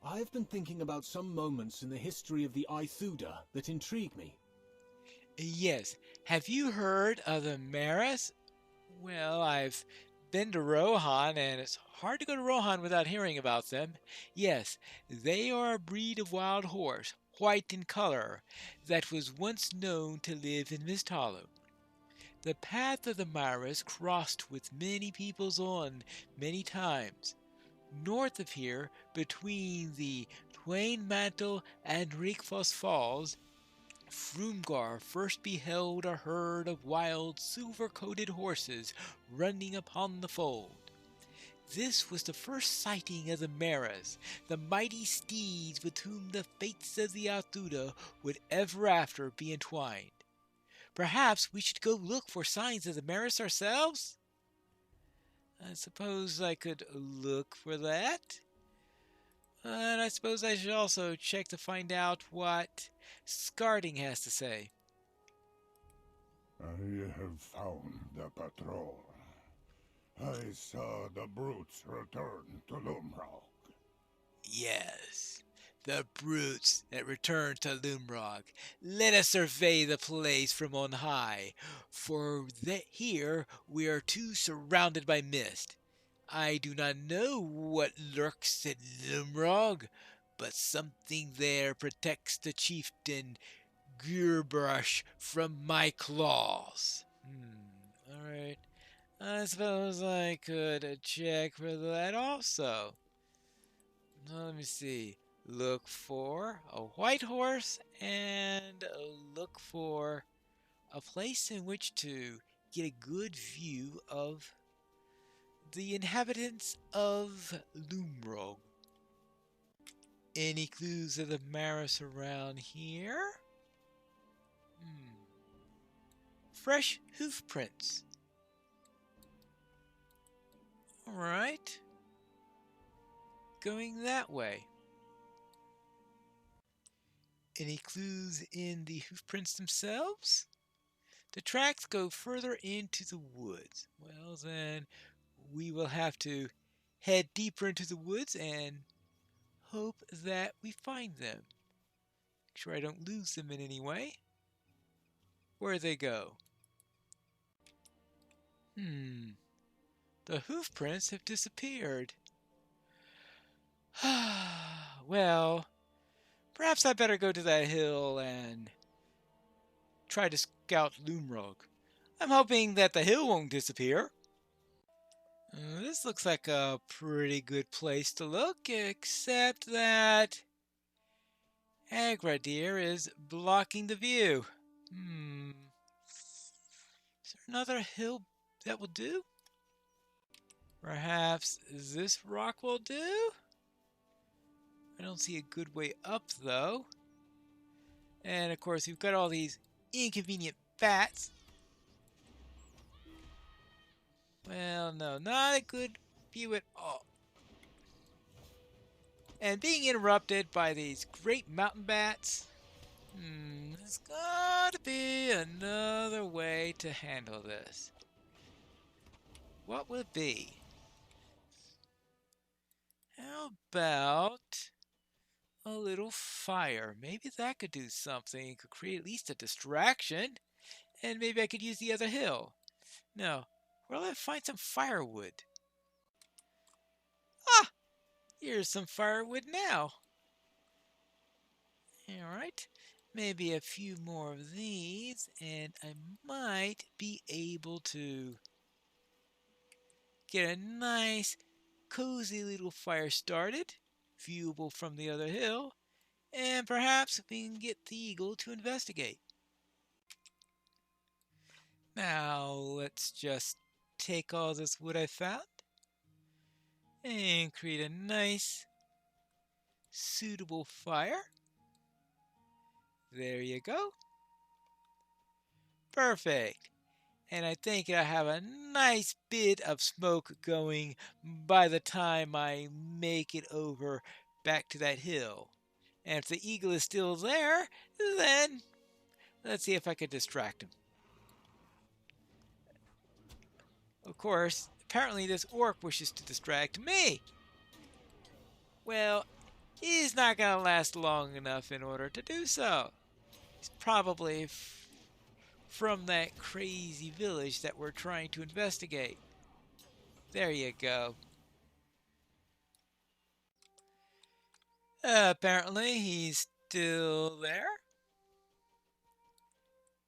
I've been thinking about some moments in the history of the Ithuda that intrigue me. Yes. Have you heard of the Maris? Well, I've been to Rohan, and it's hard to go to Rohan without hearing about them. Yes, they are a breed of wild horse, white in color, that was once known to live in Mist Hollow. The path of the Maris crossed with many peoples on many times. North of here, between the Twain Mantle and Rickfoss Falls, Frumgar first beheld a herd of wild silver-coated horses running upon the fold. This was the first sighting of the Maras, the mighty steeds with whom the fates of the Althuda would ever after be entwined. Perhaps we should go look for signs of the Maras ourselves? I suppose I could look for that. And I suppose I should also check to find out what Skarding has to say. I have found the patrol. I saw the brutes return to Lumrog. Yes, the brutes that return to Lumrog. Let us survey the place from on high, for here we are too surrounded by mist. I do not know what lurks at Lumrog, but something there protects the chieftain Gearbrush from my claws. Alright. I suppose I could check for that also. Let me see. Look for a white horse and look for a place in which to get a good view of the inhabitants of Lumrog. Any clues of the Maris around here? Fresh hoof prints. Alright. Going that way. Any clues in the hoof prints themselves? The tracks go further into the woods. Well, then we will have to head deeper into the woods and hope that we find them. Make sure I don't lose them in any way. Where'd they go? The hoof prints have disappeared. Well, perhaps I better go to that hill and try to scout Lumrog. I'm hoping that the hill won't disappear. This looks like a pretty good place to look, except that Agradir is blocking the view. Is there another hill that will do? Perhaps this rock will do? I don't see a good way up, though. And, of course, we've got all these inconvenient bats. Well, no, not a good view at all. And being interrupted by these great mountain bats. There's gotta be another way to handle this. What would it be? How about a little fire? Maybe that could do something. It could create at least a distraction. And maybe I could use the other hill. No. Where will I find some firewood? Ah! Here's some firewood now. Alright. Maybe a few more of these. And I might be able to get a nice, cozy little fire started. Viewable from the other hill. And perhaps we can get the eagle to investigate. Now, let's just take all this wood I found and create a nice, suitable fire. There you go. Perfect. And I think I have a nice bit of smoke going by the time I make it over back to that hill. And if the eagle is still there, then let's see if I can distract him. Of course, apparently this orc wishes to distract me. Well, He's not going to last long enough in order to do so. He's probably from that crazy village that we're trying to investigate. There you go. Apparently he's still there.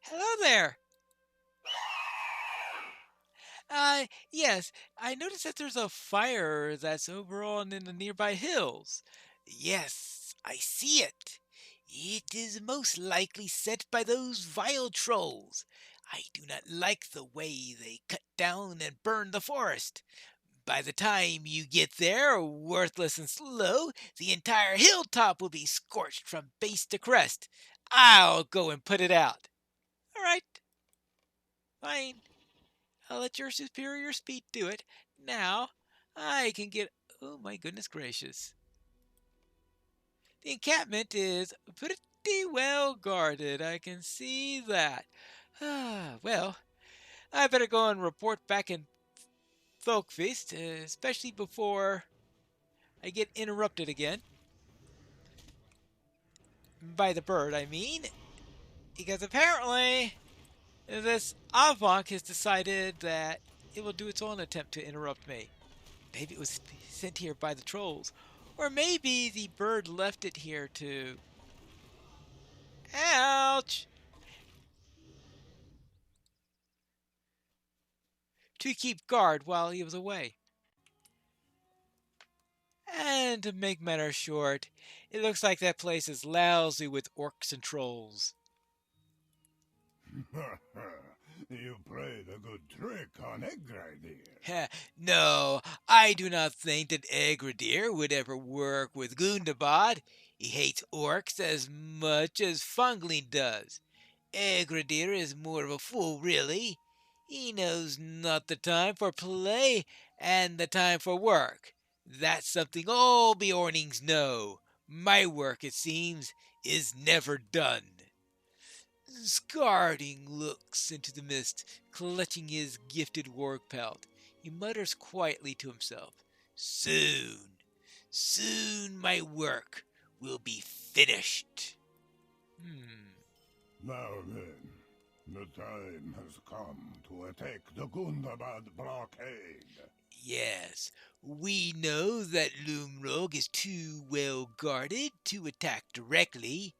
Hello there. Yes, I noticed that there's a fire that's over on in the nearby hills. Yes, I see it. It is most likely set by those vile trolls. I do not like the way they cut down and burn the forest. By the time you get there, worthless and slow, the entire hilltop will be scorched from base to crest. I'll go and put it out. All right, fine. I'll let your superior speed do it. Now, I can get. Oh my goodness gracious. The encampment is pretty well guarded. I can see that. Well, I better go and report back in Folkfeast, especially before I get interrupted again. By the bird, I mean. Because apparently, this Avonk has decided that it will do its own attempt to interrupt me. Maybe it was sent here by the trolls. Or maybe the bird left it here to... Ouch! To keep guard while he was away. And to make matters short, it looks like that place is lousy with orcs and trolls. You played a good trick on Egradir. No, I do not think that Egradir would ever work with Gundabad. He hates orcs as much as Funglin does. Egradir is more of a fool, really. He knows not the time for play and the time for work. That's something all Bjornings know. My work, it seems, is never done. Skarding looks into the mist, clutching his gifted warg pelt. He mutters quietly to himself. Soon my work will be finished. Now then, the time has come to attack the Gundabad blockade. Yes, we know that Lumrog is too well guarded to attack directly.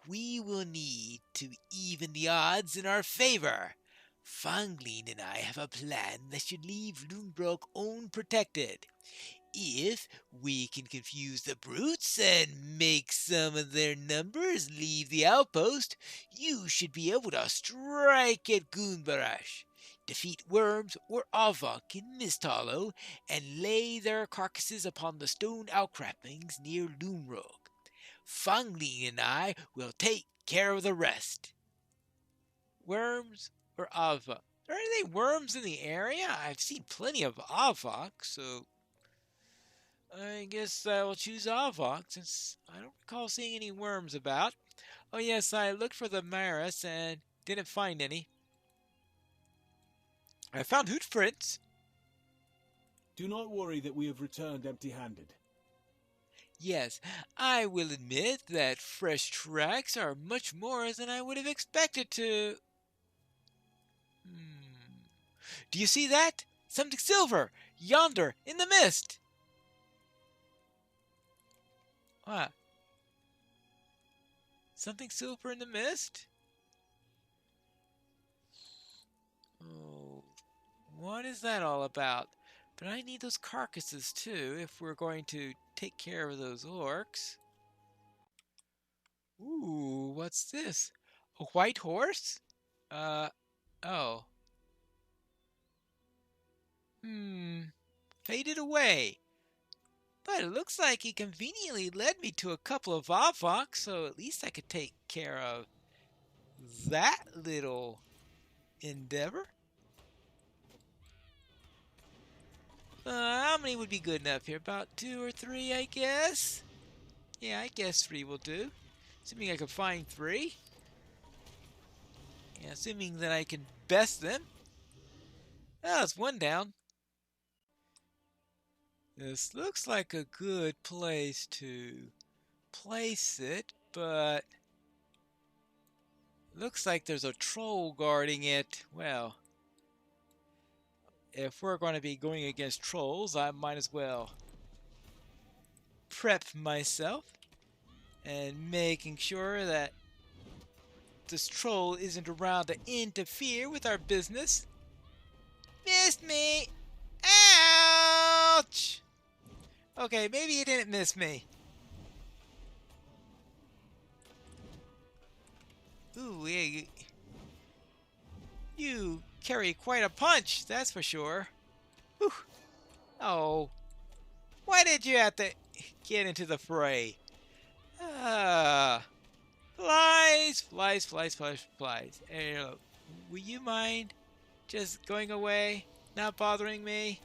We will need to even the odds in our favor. Funglin and I have a plan that should leave Lumrog unprotected. If we can confuse the brutes and make some of their numbers leave the outpost, you should be able to strike at Goonbarash, defeat Worms or Avok in Mist Hollow, and lay their carcasses upon the stone outcroppings near Lumrog. Funglin and I will take care of the rest. Worms or Avok? Are there any worms in the area? I've seen plenty of Avok, so I guess I will choose Avok since I don't recall seeing any worms about. Oh yes, I looked for the Maris and didn't find any. I found hoof prints. Do not worry that we have returned empty-handed. Yes, I will admit that fresh tracks are much more than I would have expected to. Do you see that? Something silver, yonder, in the mist. What? Something silver in the mist? Oh, what is that all about? But I need those carcasses too if we're going to take care of those orcs. Ooh, what's this? A white horse? Oh. Faded away. But it looks like he conveniently led me to a couple of Avok, so at least I could take care of that little endeavor. How many would be good enough here? About 2 or 3, I guess? Yeah, I guess 3 will do. Assuming I can find 3. Yeah, assuming that I can best them. Oh, it's 1 down. This looks like a good place to place it, but looks like there's a troll guarding it. Well, if we're going to be going against trolls, I might as well prep myself and making sure that this troll isn't around to interfere with our business. Missed me! Ouch! Okay, maybe he didn't miss me. Ooh, yeah, you carry quite a punch, that's for sure. Whew. Oh, why did you have to get into the fray? Ah, flies, flies, flies, flies, flies. Hey, will you mind just going away, not bothering me?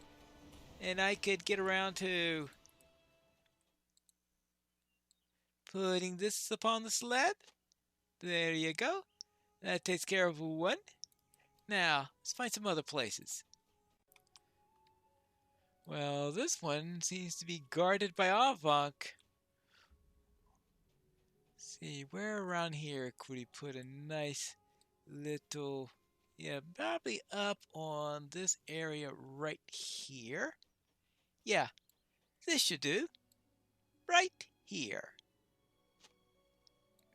And I could get around to putting this upon the slab. There you go. That takes care of one. Now, let's find some other places. Well, this one seems to be guarded by Avonk. See, where around here could we put a nice little... Yeah, probably up on this area right here. Yeah, this should do. Right here.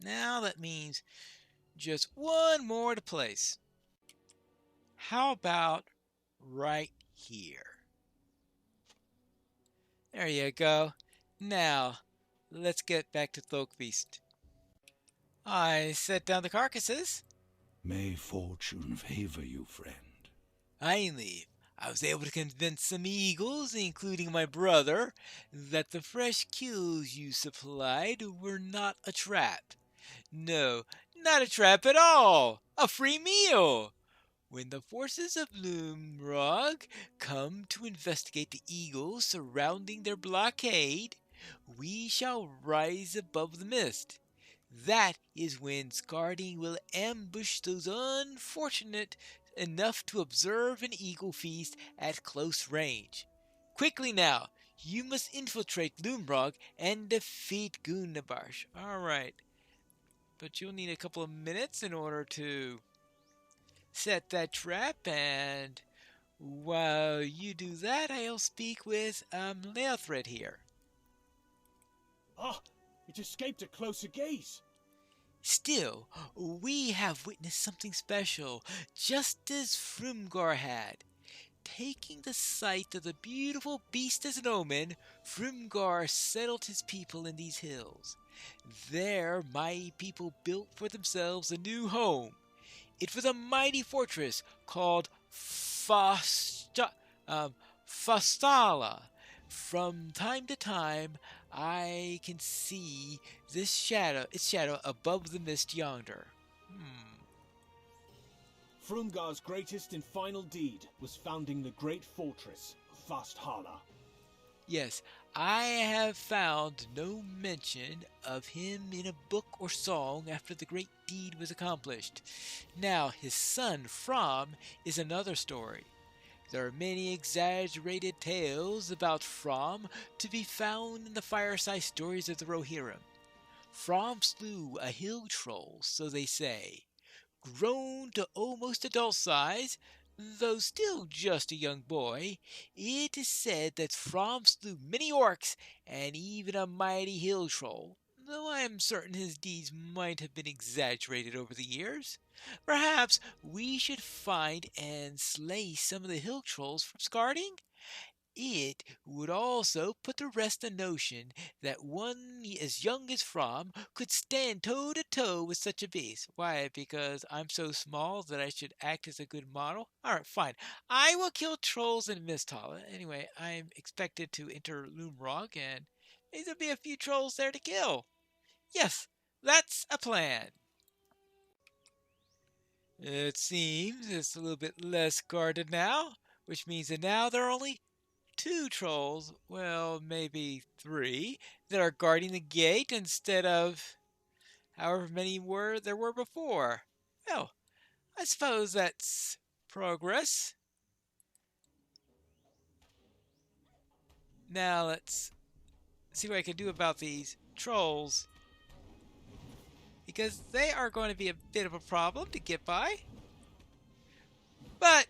Now that means just one more to place. How about right here? There you go. Now, let's get back to Thokbeast. I set down the carcasses. May fortune favor you, friend. Finally, I was able to convince some eagles, including my brother, that the fresh kills you supplied were not a trap. No, not a trap at all! A free meal! When the forces of Lumrog come to investigate the eagles surrounding their blockade, we shall rise above the mist. That is when Skarding will ambush those unfortunate enough to observe an eagle feast at close range. Quickly now, you must infiltrate Lumrog and defeat Gunabarsh. Alright, but you'll need a couple of minutes in order to set that trap, and while you do that, I'll speak with Leothred here. Ah, it escaped a closer gaze. Still, we have witnessed something special, just as Frumgar had. Taking the sight of the beautiful beast as an omen, Frumgar settled his people in these hills. There, my people built for themselves a new home. It was a mighty fortress called Fastala. From time to time, I can see its shadow above the mist yonder. Frumgar's greatest and final deed was founding the great fortress, Fasthala. Yes, I have found no mention of him in a book or song after the great deed was accomplished. Now, his son, From, is another story. There are many exaggerated tales about From to be found in the fireside stories of the Rohirrim. From slew a hill troll, so they say. Grown to almost adult size, though still just a young boy, it is said that From slew many orcs and even a mighty hill troll, though I am certain his deeds might have been exaggerated over the years. Perhaps we should find and slay some of the hill trolls from Skarding? It would also put to rest the notion that one as young as From could stand toe to toe with such a beast. Why? Because I'm so small that I should act as a good model? Alright, fine. I will kill trolls in Misthala. Anyway, I'm expected to enter Lumrog, and maybe there'll be a few trolls there to kill. Yes, that's a plan. It seems it's a little bit less guarded now, which means that now there are only 2 trolls, well, maybe 3, that are guarding the gate instead of however many there were before. Well, I suppose that's progress. Now let's see what I can do about these trolls. Because they are going to be a bit of a problem to get by. But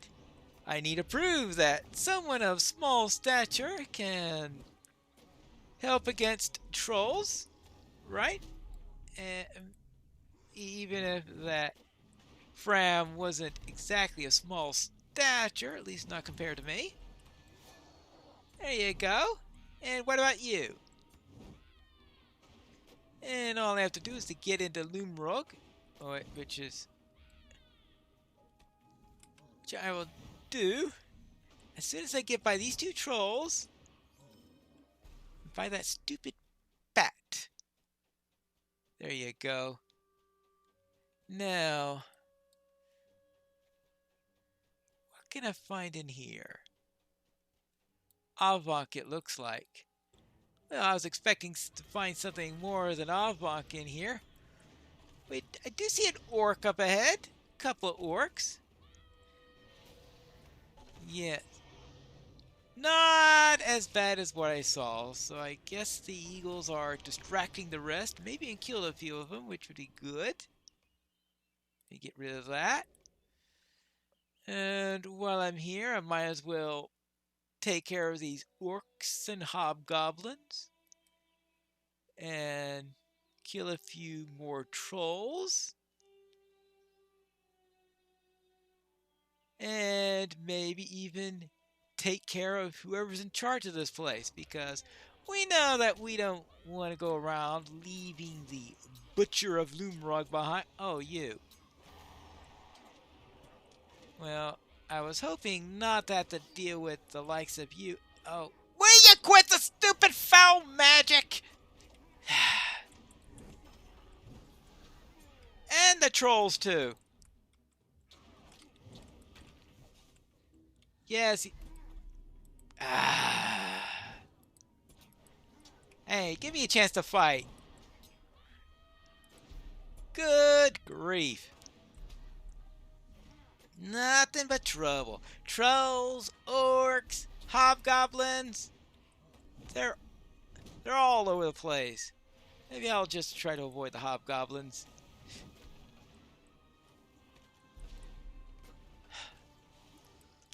I need to prove that someone of small stature can help against trolls, right? And even if that Fram wasn't exactly a small stature, at least not compared to me. There you go. And what about you? And all I have to do is to get into Lumrog, which I will do as soon as I get by these two trolls and by that stupid bat. There you go. Now, what can I find in here? Avok, it looks like. Well, I was expecting to find something more than Avok in here. Wait, I do see an orc up ahead. A couple of orcs. Yeah. Not as bad as what I saw, so I guess the eagles are distracting the rest. Maybe I can kill a few of them, which would be good. Let me get rid of that. And while I'm here, I might as well take care of these orcs and hobgoblins. And kill a few more trolls. And maybe even take care of whoever's in charge of this place, because we know that we don't want to go around leaving the Butcher of Lumrog behind. Oh, you. Well, I was hoping not to have to deal with the likes of you. Oh, will you quit the stupid foul magic? And the trolls, too. Yes. Hey, give me a chance to fight. Good grief. Nothing but trouble. Trolls, orcs, hobgoblins. They're all over the place. Maybe I'll just try to avoid the hobgoblins.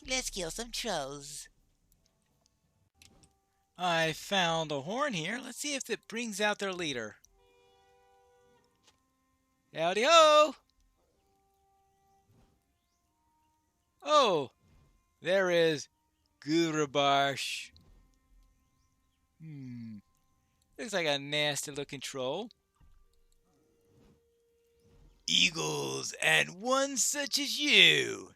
Let's kill some trolls. I found a horn here. Let's see if it brings out their leader. Howdy ho! Oh, there is Gurabarsh. Looks like a nasty looking troll. Eagles and one such as you.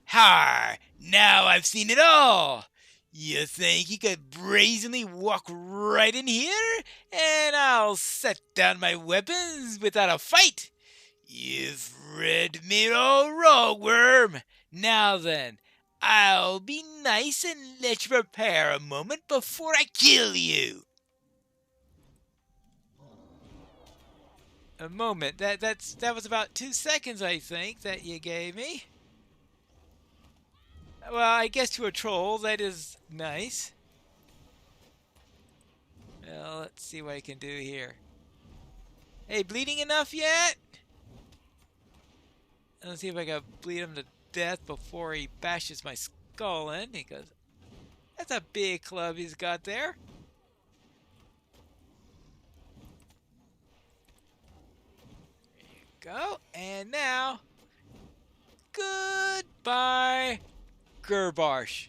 Har! Now I've seen it all! You think you could brazenly walk right in here and I'll set down my weapons without a fight? You've read me all wrong, worm. Now then, I'll be nice and let you prepare a moment before I kill you. A moment? That was about 2 seconds, I think, that you gave me. Well, I guess to a troll, that is nice. Well, let's see what I can do here. Hey, bleeding enough yet? Let's see if I can bleed him to death before he bashes my skull in, because that's a big club he's got there. There you go. And now, goodbye, Gurbarsh.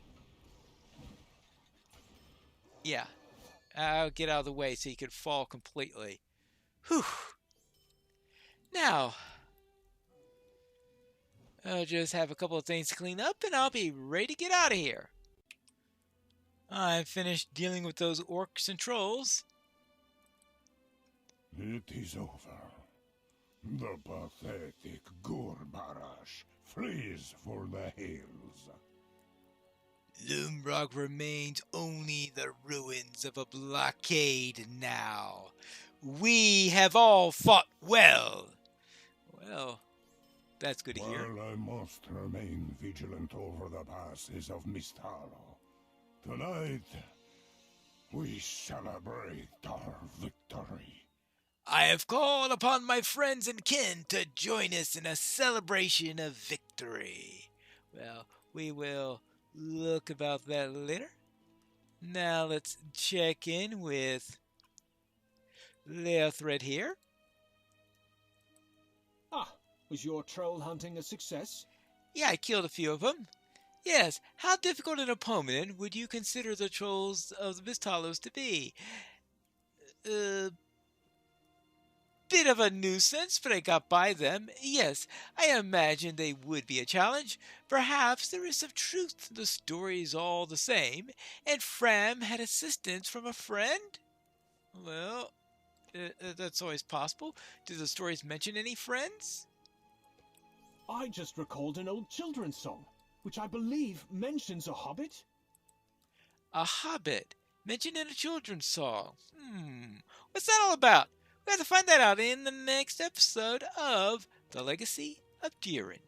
Yeah, I'll get out of the way so he could fall completely. Whew. Now, I'll just have a couple of things to clean up and I'll be ready to get out of here. I'm finished dealing with those orcs and trolls. It is over. The pathetic Gurbarash flees for the hills. Lumrog remains only the ruins of a blockade now. We have all fought well. Well, that's good to hear. Well, I must remain vigilant over the passes of Mistalo. Tonight, we celebrate our victory. I have called upon my friends and kin to join us in a celebration of victory. Well, we will look about that later. Now let's check in with Leothred here. Ah, was your troll hunting a success? Yeah, I killed a few of them. Yes, how difficult an opponent would you consider the trolls of the Mistalos to be? A bit of a nuisance, but I got by them. Yes, I imagine they would be a challenge. Perhaps there is some truth to the stories all the same, and Fram had assistance from a friend? Well, that's always possible. Do the stories mention any friends? I just recalled an old children's song, which I believe mentions a hobbit. A hobbit mentioned in a children's song. What's that all about? We have to find that out in the next episode of The Legacy of Durin.